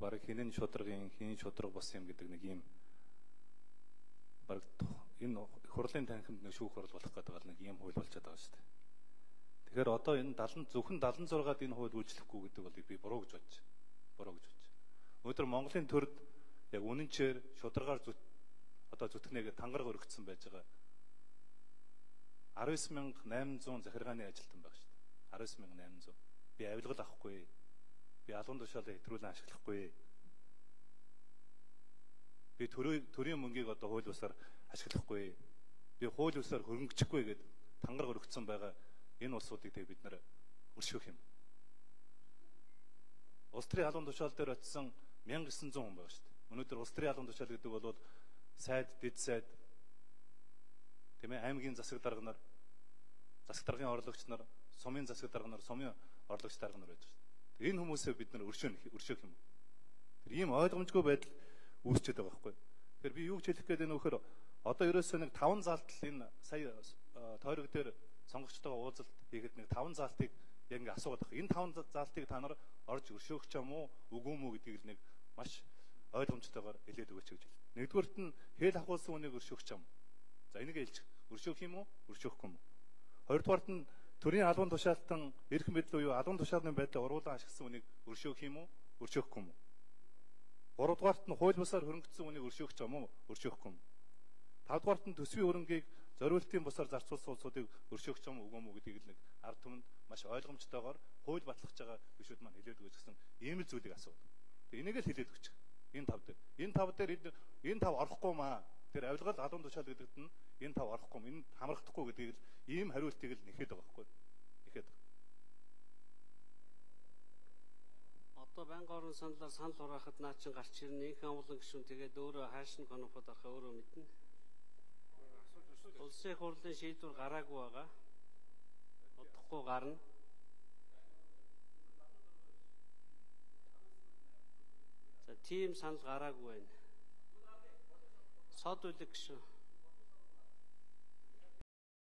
бараг хинэн шудраг бос юм гэдэг нэг ийм бараг энэ хурлын танхимд нэг шүүх хурал болох гэдэг нэг ийм хууль болчиход байгаа шүү дээ. Тэгэхээр одоо энэ зөвхөн 76-ад энэ хууль үйлчлэхгүй гэдэг бол би буруу гэж бодож. Өнөөдөр Монголын төрд яг үнэнчээр шударгаар одоо зүтгэнээгээ тангараг өргөцсөн байж байгаа 19,800 захиргааны ажилтан байх шүү дээ. 19,800. Би авилгал авахгүй. Би албан тушаалыг хэтрүүлэн ашиглахгүй. Би төрийн мөнгийг одоо хууль бусаар ашиглахгүй. Би хууль бусаар хөрөнгөчихгүй гэдэг тангараг өргөцсөн байгаа энэ улсуудыг бид нэр өршөөх юм. Улс төрийн албан тушаал дээр очисон 1900 хүн байгаа шүү дээ. Өнөөдөр улс төрийн албан тушаал гэдэг бол сайд, дэд сайд, тийм ээ, аймгийн засаг дарга нар, засаг даргын орлогч нар, сумын засаг дарга нар, сумын орлогч дарга нар байж шүү дээ. Энэ хүмүүсээ бид нар өршөөх юм. Тэр ийм ойлгомжгүй байдал үүсчээд байгаа байхгүй. Тэгэхээр би юу гэж хэлэх гээд байна вэ гэхээр одоо ерөөсөө нэг 5 заалтал энэ сая тойрог дээр сонгогчтойгоо уулзалт хийгээд нэг 5 заалтыг яг ингэ асуугаад байгаа. Энэ 5 заалтыг та нар орж өршөөх ч юм уу, үгүй мүү гэдгийг л нэг маш ойлгомжтойгоор хэлээд өгөөч гэж хэлсэн. Нэгдүгüүрт нь хэл ахуулсан үнийг өршөөх ч юм. За энийг хэлж өршөөх юм уу, өршөөхгүй юм уу? Хоёрдугаарт нь төрийн албан тушаалтан эрхэм мэдэл буюу албан тушаалын байдлаа уруулан ашигласан үнийг өршөөх юм уу, өршөөхгүй юм уу? Гуравдугаарт нь хууль бусаар хөрөнгөцсөн үнийг өршөөх ч юм уу, өршөөхгүй юм уу? Тавдугаарт нь төсвийн хөрөнгийг зориултын бусаар зарцуулсан улсуудыг өршөөх ч юм уу, үгүй мүү гэдгийг л нэг ард түмэнд маш ойлгомжтойгоор хууль батлах байгаа гишүүд маань хэлээд өгч гэсэн ийм л зүйлийг асуудаг. Тэгээ энийг л хэлээд өгч. Энэ тав дээр. Энэ тав орохгүй маа. Тэр авилгал албан тушаал гэдэгт нь энэ тав орохгүй юм. Энэ хамрахдахгүй гэдгийг л ийм хариултыг л нэхэд байгаа байхгүй. Нэхэд. Одоо байнгын орон саналаар санал хураахад наа чин гарч ирнэ. Инх амлан гишүүн тэгээд өөрөө хаашин конфод авахаа өөрөө мэднэ. Улсын хурлын шийдвэр гараагүй байгаа. Удахгүй гарна. За тийм санал гараагүй байна. Сод үлэг гişүн.